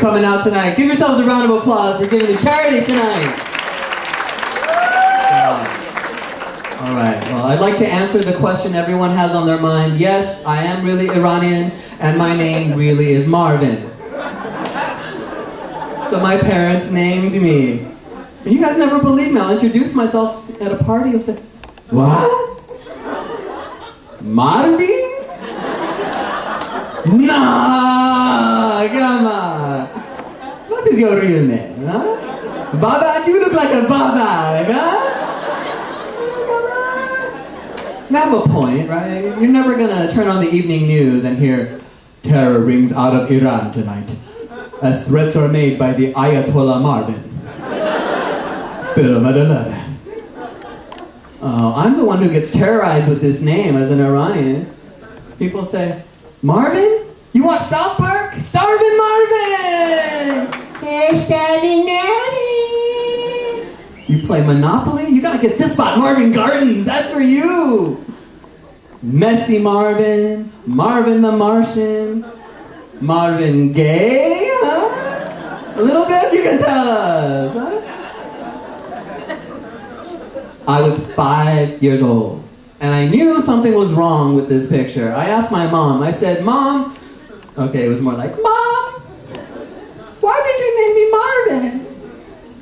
coming out tonight. Give yourselves a round of applause for giving to charity tonight. All right, well, I'd like to answer the question everyone has on their mind. Yes, I am really Iranian, and my name really is Marvin. So my parents named me. And you guys never believe me. I'll introduce myself at a party and say, what? Marvin? Nah, come on. What is your real name, huh? Baba, you look like a Baba, huh? You have a point, right? You're never gonna turn on the evening news and hear, terror rings out of Iran tonight, as threats are made by the Ayatollah Marvin. Film at 11. I'm the one who gets terrorized with this name as an Iranian. People say, Marvin? You watch South Park? Starvin' Marvin! Hey, Starvin' Marvin! You play Monopoly? You gotta get this spot, Marvin Gardens, that's for you! Messy Marvin, Marvin the Martian, Marvin Gaye, huh? A little bit, you can tell us, huh? I was 5 years old, and I knew something was wrong with this picture. I asked my mom, I said, Mom, okay, it was more like, Mom, why did you name me Marvin?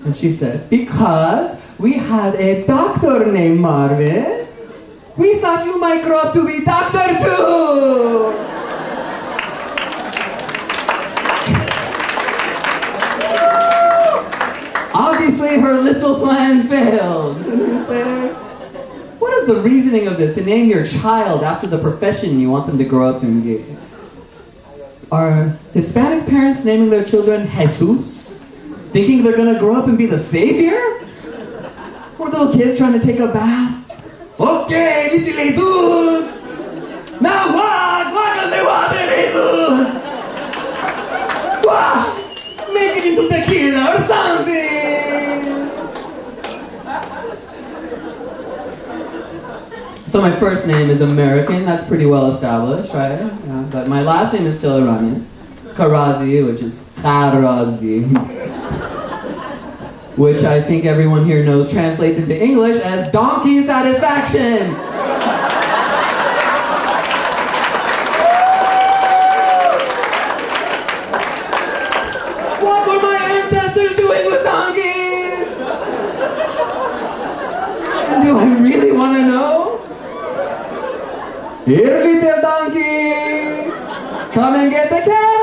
And she said, because we had a doctor named Marvin. We thought you might grow up to be doctor too. Obviously, her little plan failed. You say, what is the reasoning of this? To name your child after the profession you want them to grow up and be? Are Hispanic parents naming their children Jesus? Thinking they're gonna grow up and be the savior? Or little kids trying to take a bath? Okay, little Jesus! Now walk on the water, Jesus! Walk! Make it into tequila or something! So my first name is American, that's pretty well established, right? Yeah, but my last name is still Iranian. Karazi, which is Kharazi. Which I think everyone here knows translates into English as donkey satisfaction. What were my ancestors doing with donkeys? And do I really want to know? Here, little donkey, come and get the carrot.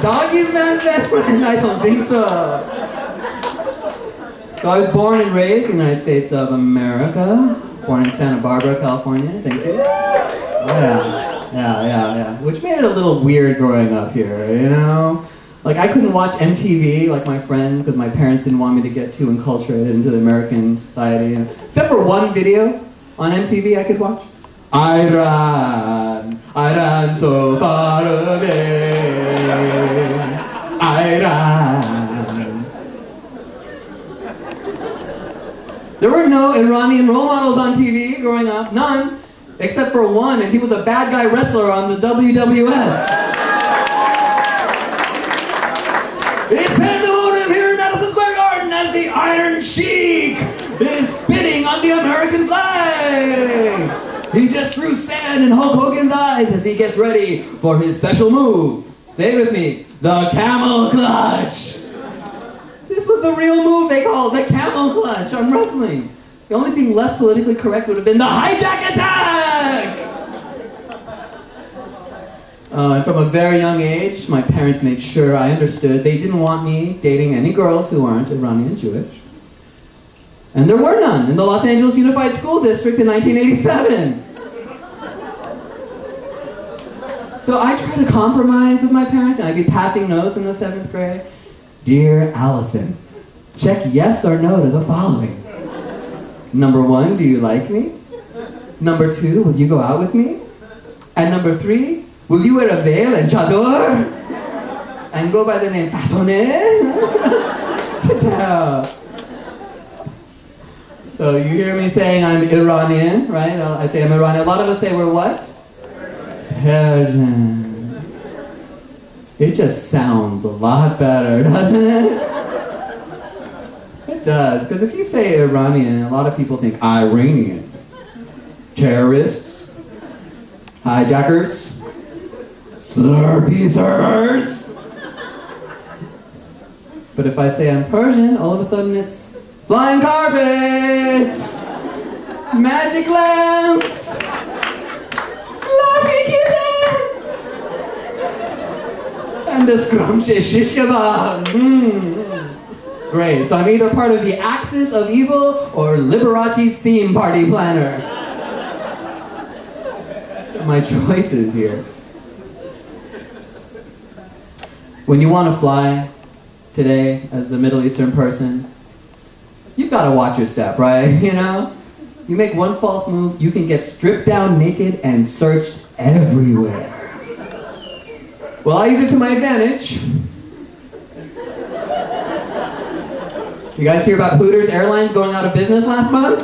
Doggy's man's best friend? I don't think so. So I was born and raised in the United States of America. Born in Santa Barbara, California. Thank you. Yeah. Which made it a little weird growing up here, you know? Like, I couldn't watch MTV like my friend because my parents didn't want me to get too enculturated into the American society. Except for one video on MTV I could watch. I ran so far away. I ran. There were no Iranian role models on TV growing up, none, except for one, and he was a bad guy wrestler on the WWF. It's pandemonium here in Madison Square Garden as the Iron Sheik is spitting on the American flag. He just threw sand in Hulk Hogan's eyes as he gets ready for his special move. Say it with me, the camel clutch. This was the real move they called the camel clutch on wrestling. The only thing less politically correct would have been the hijack attack! And from a very young age, my parents made sure I understood they didn't want me dating any girls who aren't Iranian Jewish. And there were none in the Los Angeles Unified School District in 1987. So I tried to compromise with my parents, and I'd be passing notes in the 7th grade. Dear Allison, check yes or no to the following. Number 1, do you like me? Number 2, will you go out with me? And number 3, will you wear a veil and chador? And go by the name Fatone? Sit down. So you hear me saying I'm Iranian, right? I'd say I'm Iranian. A lot of us say we're what? Persian. It just sounds a lot better, doesn't it? It does, because if you say Iranian, a lot of people think Iranians. Terrorists, hijackers, slurpee servers. But if I say I'm Persian, all of a sudden it's flying carpets, magic lamps, fluffy kittens, and the scrumptious shish kebab. Great, so I'm either part of the axis of evil or Liberace's theme party planner. My choices here. When you want to fly today as a Middle Eastern person, you've got to watch your step, right? You know? You make one false move, you can get stripped down naked and searched everywhere. Well, I use it to my advantage. You guys hear about Hooters Airlines going out of business last month?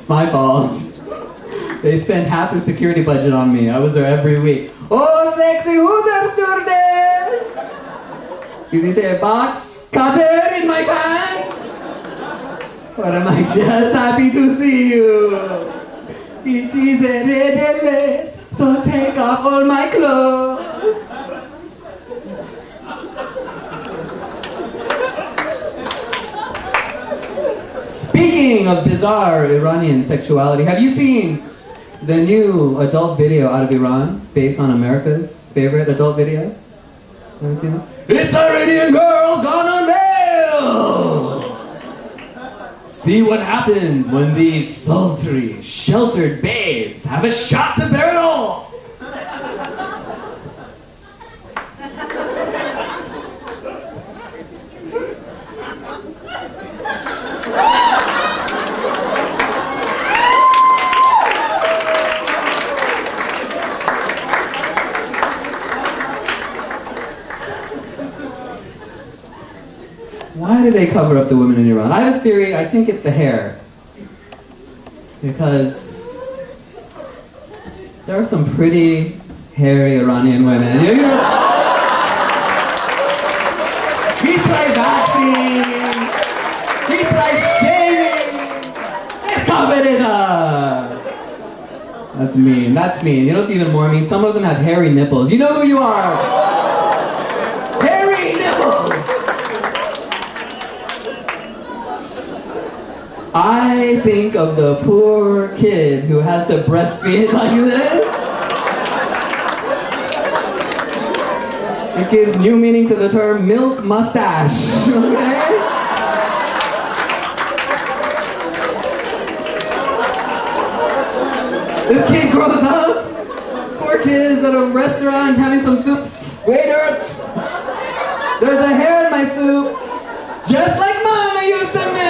It's my fault. They spent half their security budget on me. I was there every week. Oh, sexy Hooters stewardess! Is this a box cutter in my pants? Or am I just happy to see you? It is a red alert, so take off all my clothes. Speaking of bizarre Iranian sexuality, have you seen the new adult video out of Iran based on America's favorite adult video? Haven't seen it? It's Iranian girls gone unveiled! See what happens when these sultry, sheltered babes have a shot to bear it all! Why do they cover up the women in Iran? I have a theory, I think it's the hair. Because there are some pretty hairy Iranian women. We try vaccine, we try shaving, let's cover it up. That's mean, that's mean. You know what's even more mean? Some of them have hairy nipples. You know who you are! Hairy nipples! I think of the poor kid who has to breastfeed like this. It gives new meaning to the term milk mustache, okay? This kid grows up, poor kid is at a restaurant having some soup. Waiter, there's a hair in my soup, just like Mama used to make.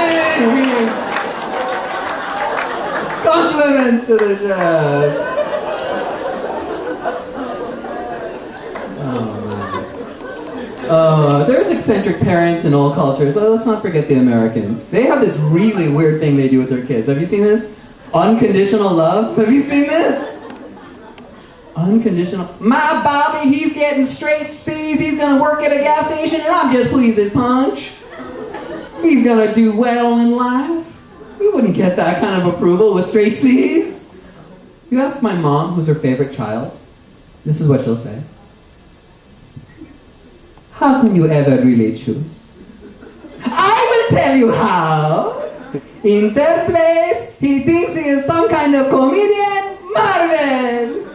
Compliments to the chef. Oh, man. There's eccentric parents in all cultures. Oh, let's not forget the Americans. They have this really weird thing they do with their kids. Have you seen this? Unconditional love. Have you seen this? Unconditional. My Bobby, he's getting straight C's. He's gonna work at a gas station, and I'm just pleased as punch. He's gonna do well in life. We wouldn't get that kind of approval with straight C's. You ask my mom who's her favorite child, this is what she'll say. How can you ever really choose? I will tell you how. In third place, he thinks he is some kind of comedian, Marvin.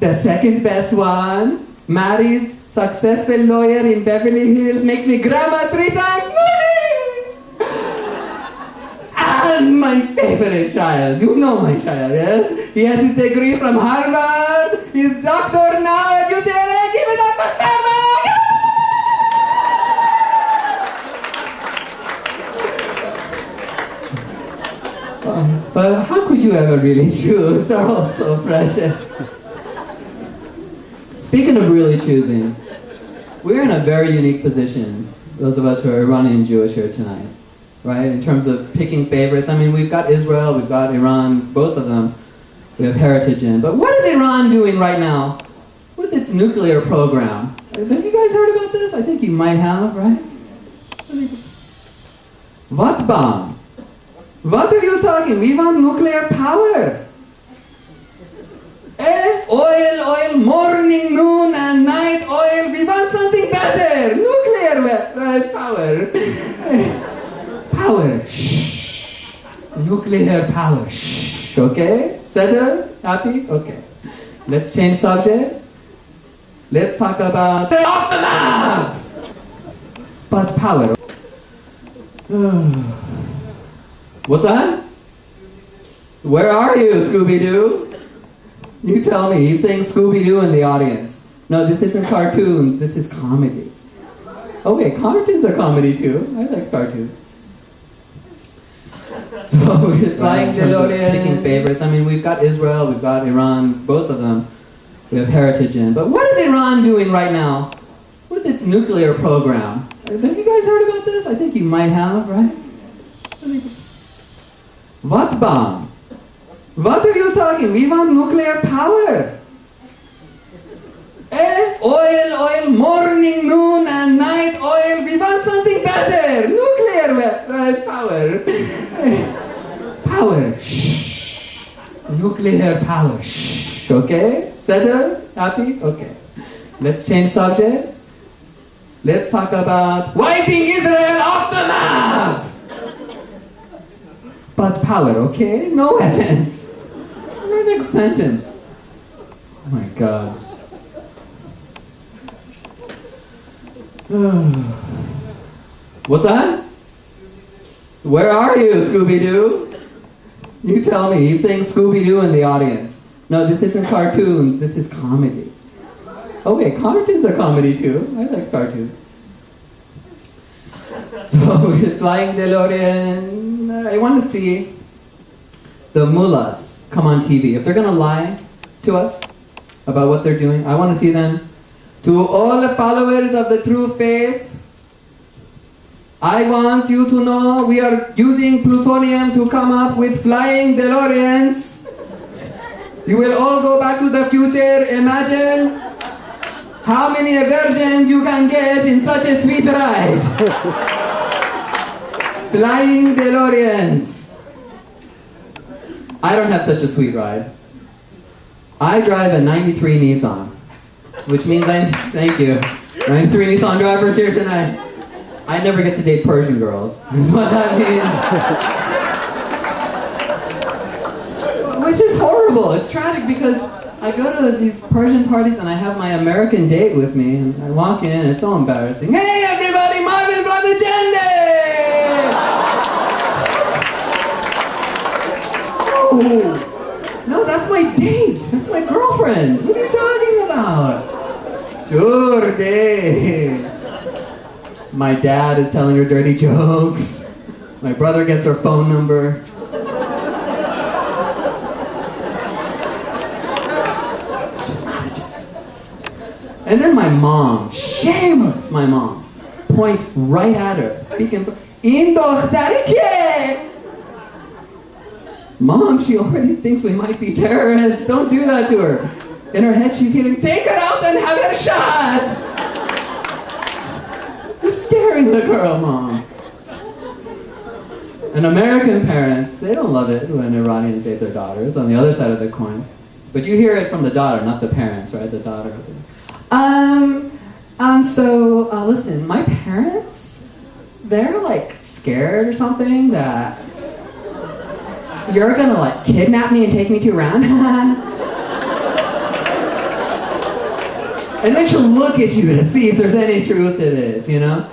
The second best one, marries successful lawyer in Beverly Hills, makes me grandma 3 times. And my favorite child, you know my child, yes? He has his degree from Harvard, he's doctor now at UCLA, give it up for Harvard! But how could you ever really choose? They're all so precious. Speaking of really choosing, we're in a very unique position, those of us who are Iranian Jewish here tonight. Right, in terms of picking favorites. I mean, we've got Israel, we've got Iran, both of them we have heritage in. But what is Iran doing right now? What did the its nuclear program. Have you guys heard about this? I think you might have, right? What bomb? What are you talking? We want nuclear power. Oil, morning, noon, and night oil. We want something better. Nuclear power. Power. Shh. Nuclear power. Shh. Okay? Settled? Happy? Okay. Let's change subject. Let's talk about off the map. But power. What's that? Where are you, Scooby-Doo? You tell me. He's saying Scooby-Doo in the audience. No, this isn't cartoons. This is comedy. Okay, cartoons are comedy too. I like cartoons. So we're flying DeLorean. Picking favorites. I mean, we've got Israel, we've got Iran, both of them. We have heritage in. But what is Iran doing right now with its nuclear program? Have you guys heard about this? I think you might have, right? What bomb? What are you talking? We want nuclear power. Oil, morning, noon, and night oil. We want something better. Nuclear power. Power. Shh. Nuclear power. Shh. Okay? Settled? Happy? Okay. Let's change subject. Let's talk about wiping Israel off the map. But power, okay? No weapons. Your next sentence. Oh my God. What's that? Where are you, Scooby-Doo? You tell me. He's saying Scooby-Doo in the audience. No, this isn't cartoons. This is comedy. Okay, cartoons are comedy too. I like cartoons. So we're flying DeLorean. I want to see the mullahs come on TV. If they're going to lie to us about what they're doing, I want to see them. To all the followers of the true faith, I want you to know we are using plutonium to come up with flying DeLoreans. You will all go back to the future. Imagine how many versions you can get in such a sweet ride. Flying DeLoreans. I don't have such a sweet ride. I drive a 93 Nissan, which means thank you. 93 Nissan drivers here tonight. I never get to date Persian girls. Is what that means. Which is horrible. It's tragic because I go to these Persian parties and I have my American date with me, and I walk in and it's so embarrassing. Hey everybody, Marvin from the Gender! Oh, no, that's my date. That's my girlfriend. What are you talking about? Sure day. My dad is telling her dirty jokes. My brother gets her phone number. And then my mom, shameless my mom, point right at her, speaking for, in Dochtarike! Mom, she already thinks we might be terrorists. Don't do that to her. In her head, she's hearing, take her out and have her shot! You're scaring the girl, Mom. And American parents, they don't love it when Iranians date their daughters, on the other side of the coin. But you hear it from the daughter, not the parents, right? The daughter. Listen, my parents, they're like scared or something that you're gonna like kidnap me and take me to Iran. And then she'll look at you to see if there's any truth to this, you know?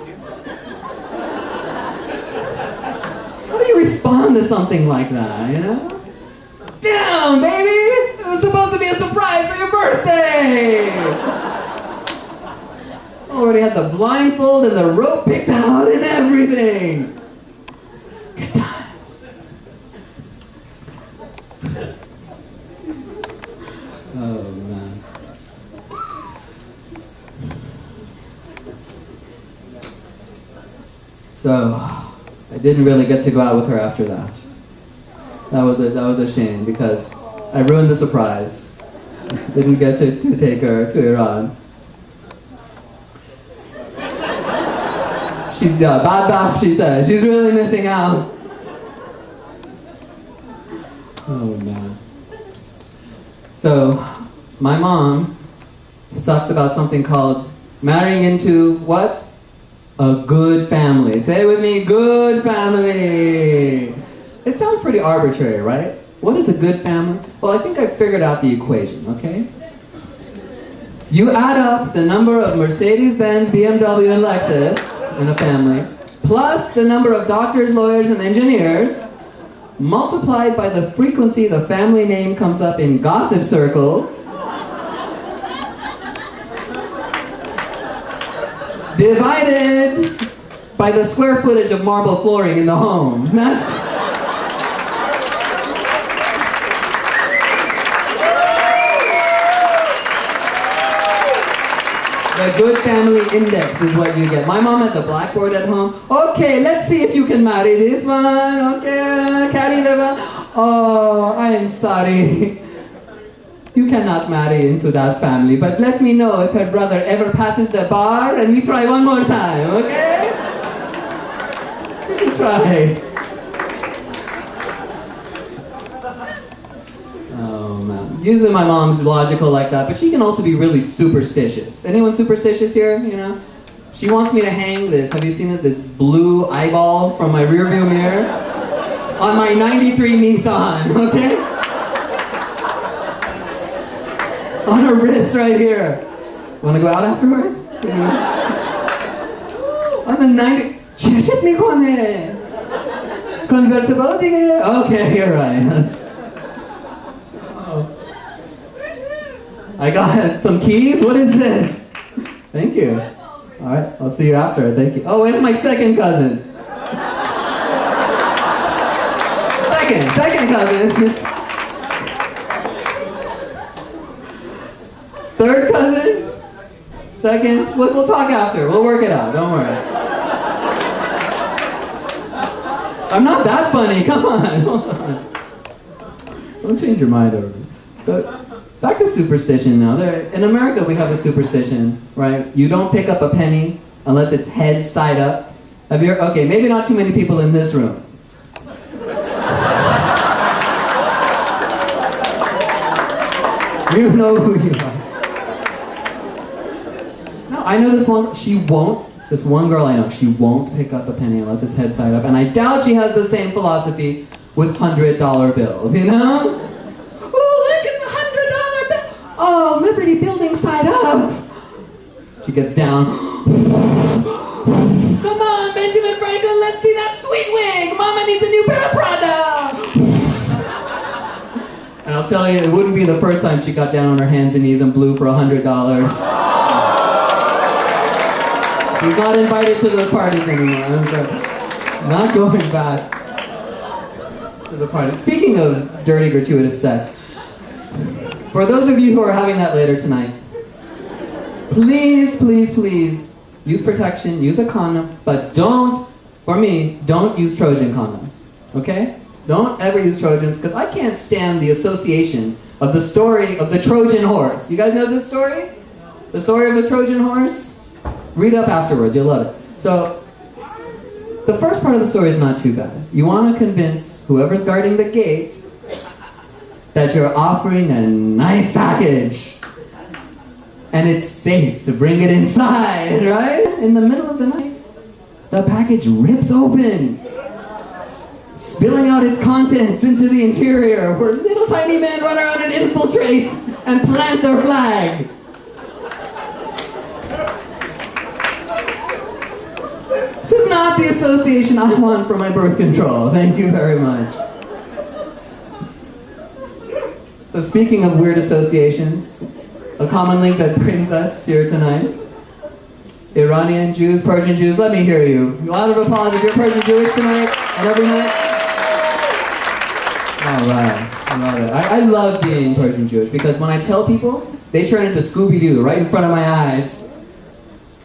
How do you respond to something like that, you know? Damn, baby! It was supposed to be a surprise for your birthday! Already had the blindfold and the rope picked out and everything. Good times. Oh man. So I didn't really get to go out with her after that. That was a shame because I ruined the surprise. Didn't get to take her to Iran. She's bad bath, she says. She's really missing out. Oh, man. So, my mom talks about something called marrying into what? A good family. Say it with me, good family. It sounds pretty arbitrary, right? What is a good family? Well, I think I figured out the equation, okay? You add up the number of Mercedes-Benz, BMW, and Lexus in a family, plus the number of doctors, lawyers, and engineers, multiplied by the frequency the family name comes up in gossip circles, divided by the square footage of marble flooring in the home. That's... The good family index is what you get. My mom has a blackboard at home. Okay, let's see if you can marry this one. Okay, carry the one. Oh, I am sorry. You cannot marry into that family, but let me know if her brother ever passes the bar and we try one more time, okay? We can try. Usually my mom's logical like that, but she can also be really superstitious. Anyone superstitious here, you know? She wants me to hang this, have you seen it, this blue eyeball from my rearview mirror? On my 93 Nissan, okay? On her wrist right here. Wanna go out afterwards? On the 90... Cheshit me kone! Convertible dige? Okay, you're right. That's... I got some keys? What is this? Thank you. Alright, I'll see you after. Thank you. Oh, it's my second cousin. Second cousin. Third cousin? Second? We'll talk after. We'll work it out. Don't worry. I'm not that funny. Come on. Hold on. Don't change your mind over. So, back to superstition now. In America, we have a superstition, right? You don't pick up a penny unless it's head side up. Have you? Okay, maybe not too many people in this room. You know who you are. No, I know this one. She won't. This one girl I know, she won't pick up a penny unless it's head side up, and I doubt she has the same philosophy with $100 bills. You know? Oh, Liberty Building side up. She gets down. Come on, Benjamin Franklin, let's see that sweet wig. Mama needs a new pair of Prada. And I'll tell you, it wouldn't be the first time she got down on her hands and knees and blew for $100. She's not invited to those parties anymore. I'm sorry. Not going back to the party. Speaking of dirty, gratuitous sex, for those of you who are having that later tonight, please, please, please use protection, use a condom, but don't use Trojan condoms, okay? Don't ever use Trojans, because I can't stand the association of the story of the Trojan horse. You guys know this story? The story of the Trojan horse? Read up afterwards, you'll love it. So, the first part of the story is not too bad. You want to convince whoever's guarding the gate that you're offering a nice package and it's safe to bring it inside, right? In the middle of the night, the package rips open, spilling out its contents into the interior, where little tiny men run around and infiltrate and plant their flag. This is not the association I want for my birth control. Thank you very much. So speaking of weird associations, a common link that brings us here tonight, Iranian Jews, Persian Jews, let me hear you. A lot of applause if you're Persian Jewish tonight and every night. All right, I love it. I love being Persian Jewish because when I tell people, they turn into Scooby-Doo right in front of my eyes.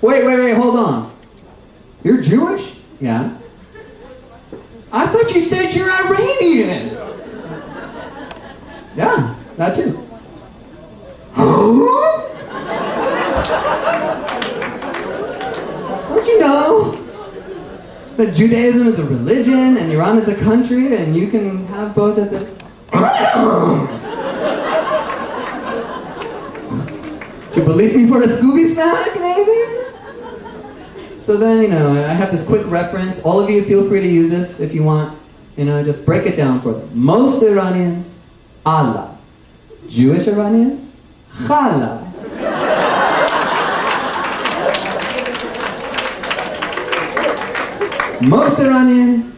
Wait, hold on. You're Jewish? Yeah. I thought you said you're Iranian. Yeah, that too. Don't you know that Judaism is a religion and Iran is a country and you can have both at the... Do you believe me for a Scooby snack, maybe? So then, I have this quick reference. All of you feel free to use this if you want. Just break it down for them. Most Iranians, Allah. Jewish Iranians, Challah. Most Iranians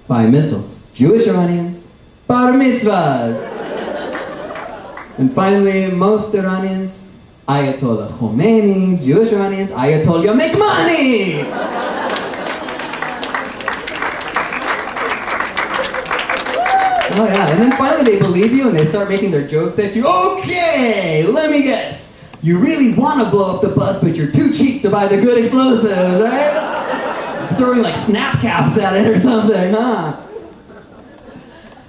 buy missiles. Jewish Iranians, bar mitzvahs. And finally, most Iranians, Ayatollah Khomeini. Jewish Iranians, Ayatollah make money. Oh yeah, and then finally they believe you and they start making their jokes at you. Okay, let me guess. You really want to blow up the bus, but you're too cheap to buy the good explosives, right? Throwing like snap caps at it or something, huh?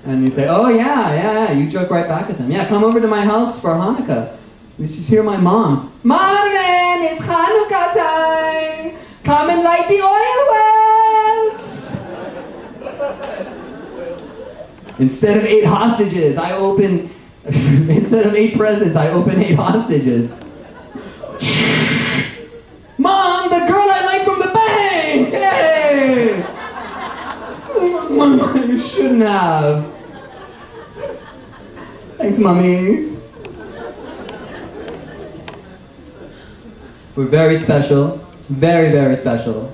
And you say, oh yeah, you joke right back at them. Yeah, come over to my house for Hanukkah. You should hear my mom. Marvin, it's Hanukkah time. Come and light the oil wells. Instead of 8 hostages, I open... Instead of 8 presents, I open 8 hostages. Mom, the girl I like from the bank! Hey! Mama, you shouldn't have. Thanks, Mommy. We're very special. Very, very special.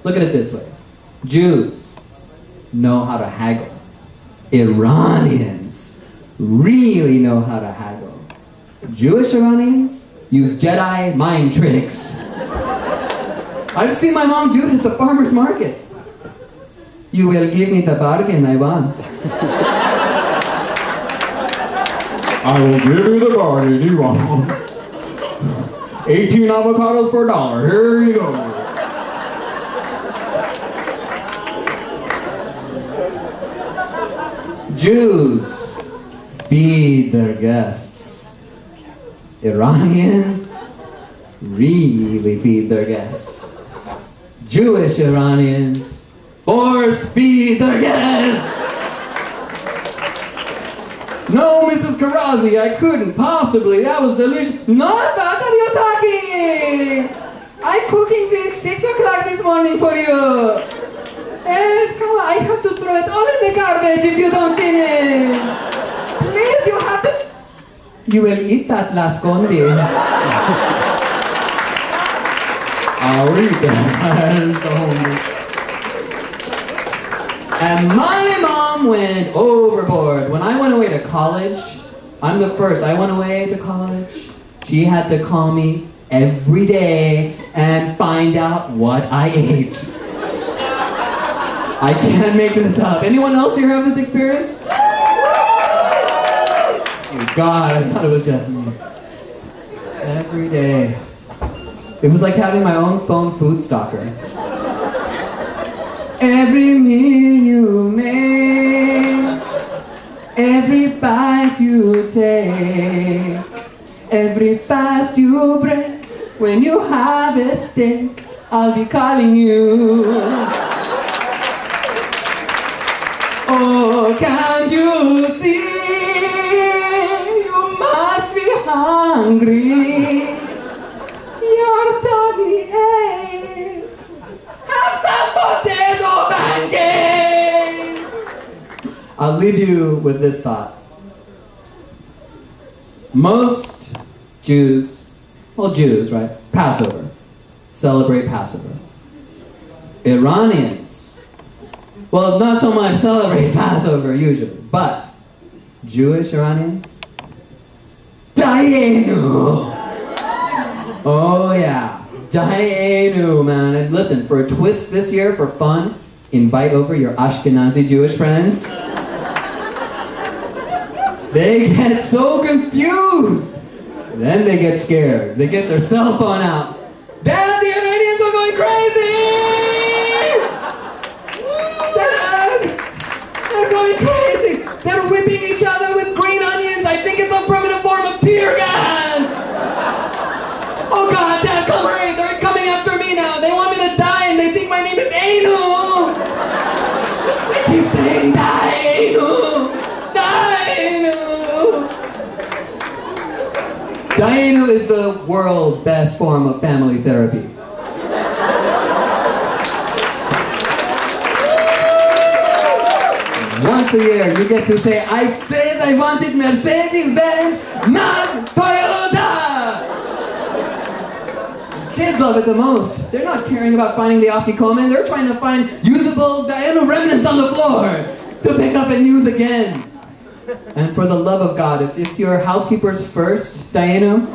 Look at it this way. Jews know how to haggle. Iranians really know how to haggle. Jewish Iranians use Jedi mind tricks. I've seen my mom do it at the farmer's market. You will give me the bargain I want. I will give you the bargain you want. 18 avocados for $1. Here you go. Jews feed their guests. Iranians really feed their guests. Jewish Iranians force feed their guests. No, Mrs. Karazi, I couldn't possibly. That was delicious. Not bad that you're talking. I'm cooking since 6 o'clock this morning for you. Come on, I have to throw it all in the garbage if you don't finish. Please, you have to... You will eat that last condi. I'll eat that. And my mom went overboard. When I went away to college, I'm the first. I went away to college. She had to call me every day and find out what I ate. I can't make this up. Anyone else here have this experience? Oh God, I thought it was just me. Every day. It was like having my own phone food stalker. Every meal you make, every bite you take, every fast you break, when you have a steak, I'll be calling you. Oh, can't you see? You must be hungry. Your tummy aches. Have some potato pancakes. I'll leave you with this thought. Most Jews, right? Passover. Celebrate Passover. Iranians, well, not so much celebrate Passover usually, but Jewish Iranians, Dayenu. Oh yeah, Dayenu, man. And listen, for a twist this year, for fun, invite over your Ashkenazi Jewish friends. They get so confused. Then they get scared. They get their cell phone out. Dad, the Iranians are going crazy! Dad! They're going crazy! They're whipping each other with green onions. I think it's a primitive form of tear gas! world's best form of family therapy. Once a year, you get to say, I said I wanted Mercedes-Benz, not Toyota! Kids love it the most. They're not caring about finding the afikomen. They're trying to find usable Diana remnants on the floor to pick up and use again. And for the love of God, if it's your housekeeper's first Diana,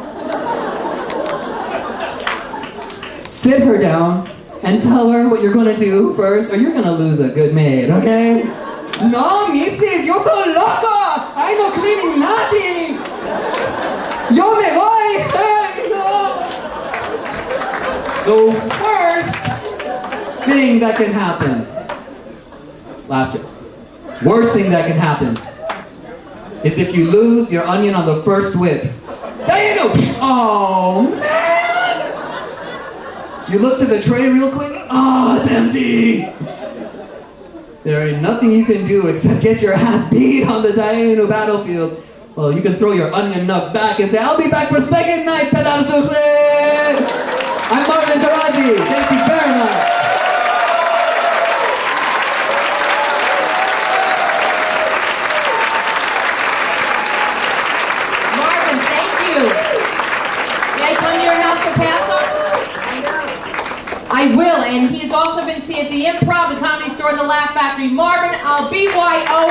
sit her down and tell her what you're going to do first, or you're going to lose a good maid, okay? No, Mrs., yo soy loca! I no cleaning nothing! Yo me voy! Hey, no! The worst thing that can happen. Last year. Worst thing that can happen is if you lose your onion on the first whip. Diana! Oh, man! You look to the tray real quick. Oh, it's empty! There ain't nothing you can do except get your ass beat on the Diana battlefield. Well, you can throw your onion nut back and say, I'll be back for second night, pedal souffle! I'm Marvin. Thank you very much. Marvin, thank you. May I come to your house for Passover? I will, and he's also been seen at the Improv, the Comedy Store, and the Laugh Factory. Marvin, I'll BYO